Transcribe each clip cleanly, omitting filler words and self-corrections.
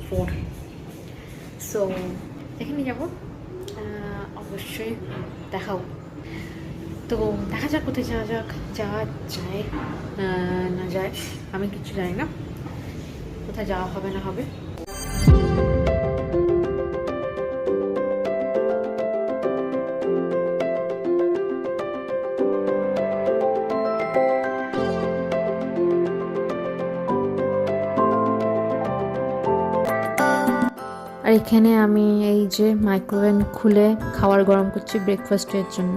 4। So এখানে যাব, অবশ্যই দেখাও। তো দেখা যাক কোথায় যাওয়া যায় না যায়, আমি কিছু জানি না কোথায় যাওয়া হবে না হবে। আর এখানে আমি এই যে মাইক্রোওয়েভ খুলে খাবার গরম করছি ব্রেকফাস্টের জন্য।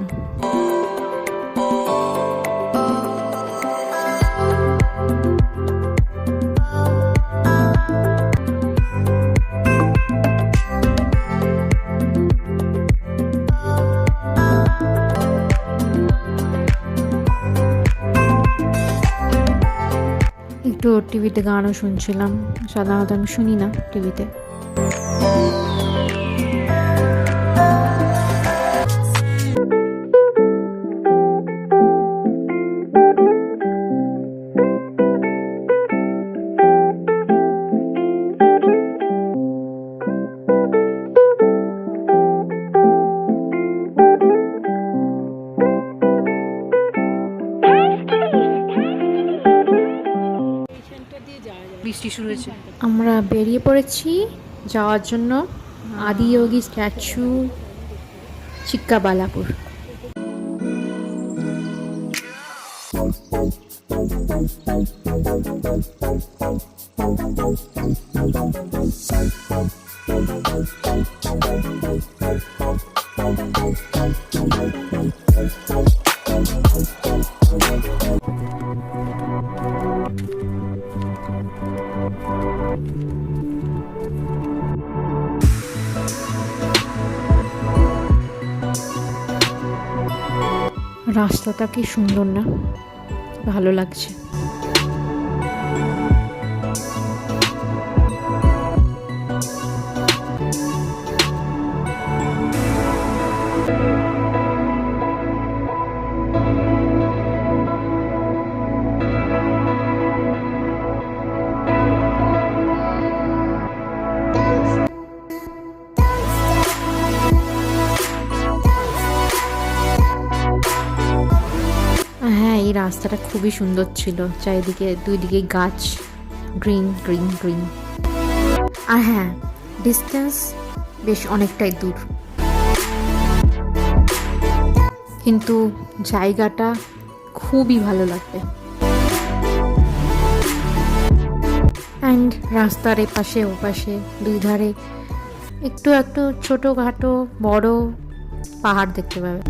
একটু টিভিতে গানও শুনছিলাম, সাধারণত আমি শুনি না টিভিতে। বৃষ্টি শুরু হয়েছে, আমরা বেরিয়ে পড়েছি যাওয়ার জন্য আদিযোগী স্ট্যাচু চিক্কাবালাপুর। রাস্তাটা কি সুন্দর না, ভালো লাগছে। হ্যাঁ, এই রাস্তাটা খুবই সুন্দর ছিল, চারিদিকে দুই দিকে গাছ, গ্রিন গ্রিন গ্রিন। আর হ্যাঁ, ডিস্টেন্স বেশ অনেকটাই দূর, কিন্তু জায়গাটা খুবই ভালো লাগবে। অ্যান্ড রাস্তার এপাশে ওপাশে দুই ধারে একটু একটু ছোটোখাটো বড় পাহাড় দেখতে পাবে।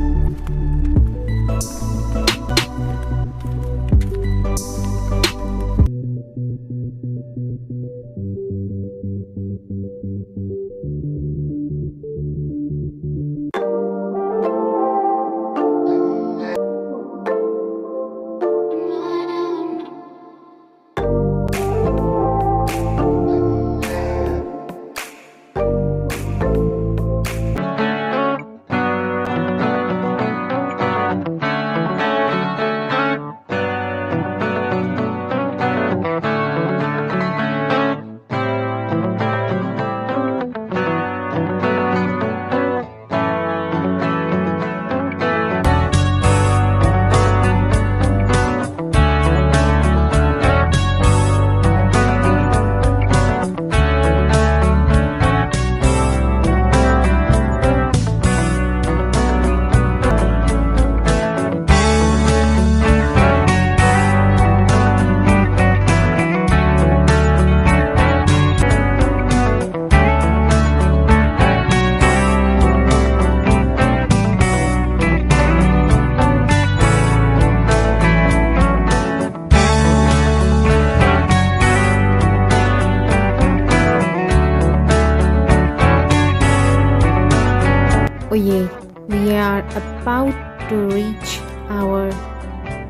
Oh yeah, we are about to reach our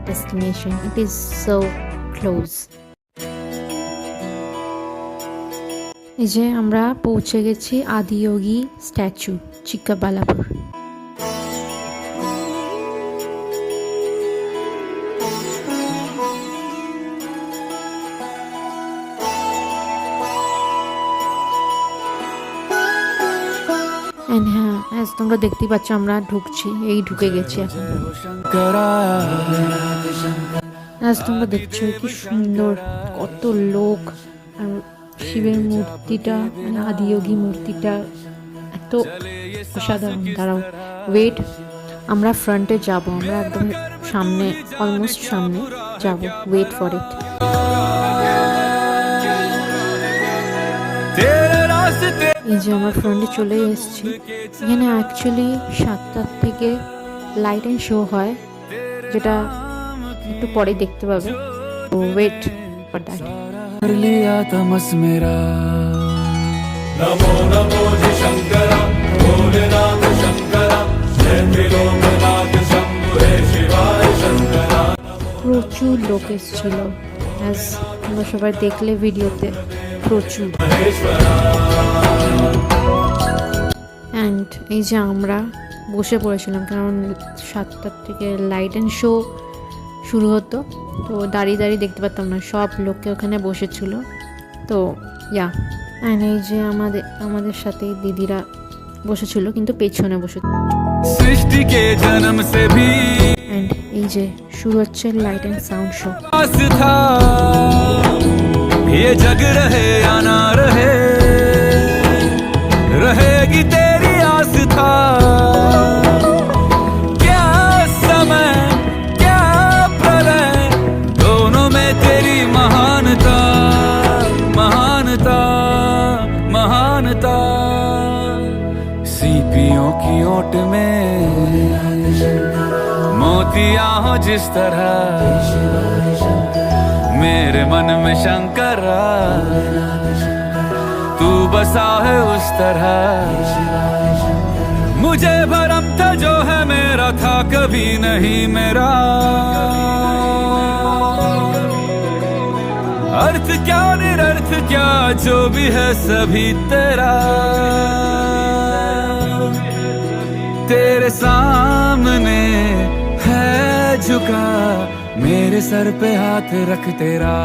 destination. It is so close. এই যে আমরা পৌঁছে গেছি আদিযোগী স্ট্যাচু চিক্কাবালাপুর। অ্যান্ড হ্যাঁ, অ্যাজ তোমরা দেখতেই পাচ্ছ আমরা ঢুকছি, এই ঢুকে গেছি এখন। আজ তোমরা দেখছো কি সুন্দর, কত লোক, আর শিবের মূর্তিটা মানে আদিযোগী মূর্তিটা এত অসাধারণ। দাঁড়াও, ওয়েট, আমরা ফ্রন্টে যাব, আমরা একদম সামনে, অলমোস্ট সামনে যাব, ওয়েট ফর ইট। এই যে আমার ফ্রন্টে চলে এসেছি। এখানে অ্যাকচুয়ালি 7টার থেকে লাইট অ্যান্ড শো হয়, যেটা একটু পরে দেখতে পাবে। তো ওয়েট ফর দ্যাট। लिया तमस मेरा नमो नमो जी शंकरा भोलेनाथ शंकरा जय त्रिलोकनाथ शंभु हे शिवाय शंकरा। প্রচুর লোক এসেছিল, অ্যাজ তোমরা সবাই দেখলে ভিডিওতে, প্রচুর। অ্যান্ড এই যে আমরা বসে পড়েছিলাম, কারণ 7টার থেকে লাইট অ্যান্ড শো শুরু হতো, তো দাঁড়িয়ে দাঁড়িয়ে দেখতে পারতাম না, সব লোককে ওখানে বসেছিল। তো ইয়া, অ্যান্ড এই যে আমাদের সাথে দিদিরা বসেছিল, কিন্তু পেছনে বসেছিল। सृष्टि के जन्म से भी অ্যান্ড এই যে শুরু হচ্ছে লাইট অ্যান্ড সাউন্ড শো। आस था ये जग रहे या ना रहे, रहेगी तेरी आस था। क्या समय क्या प्रलय, दोनों में तेरी महानता महानता महानता। सीपियों की ओट में मोतिया हो जिस तरह, मेरे मन में शंकरा तू बसा है उस तरह। मुझे भरम था जो है मेरा था कभी नहीं मेरा, अर्थ क्या निरर्थ क्या जो भी है सभी तेरा। तेरे सामने है झुका मेरे सर पे हाथ रख तेरा।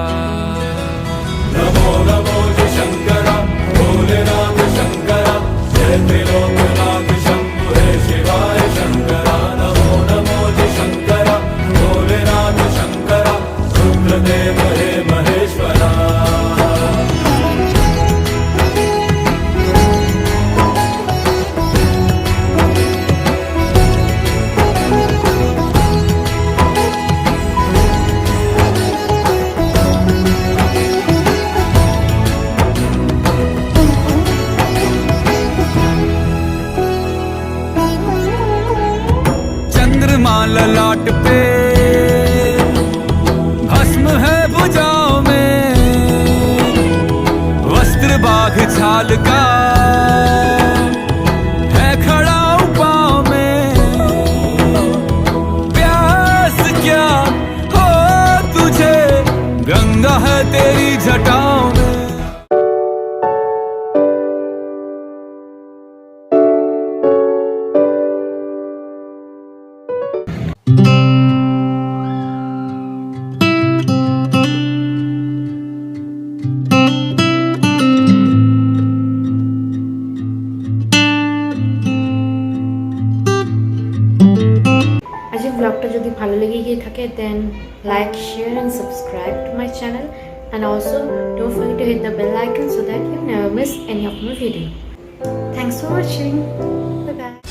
नमो नमो जी शंकरा भोलेनाथ शंकरा जय त्रिलोकनाथ शंभु हे शिवाय शंकरा। नमो नमो जी शंकरा भोलेनाथ शंकरा रुद्रदेव हे महेश्वरा। ललाट पे भस्म है भुजाओं में, वस्त्र बाघ छाल का है खड़ा पाँव में। प्यास क्या हो तुझे गंगा है तेरी जटाओं में। আজকের ব্লগটা যদি ভালো লেগে গিয়ে থাকে, then like, share and subscribe to my channel, and also don't forget to hit the bell icon so that you never miss any of my video. Thanks for watching. Bye bye.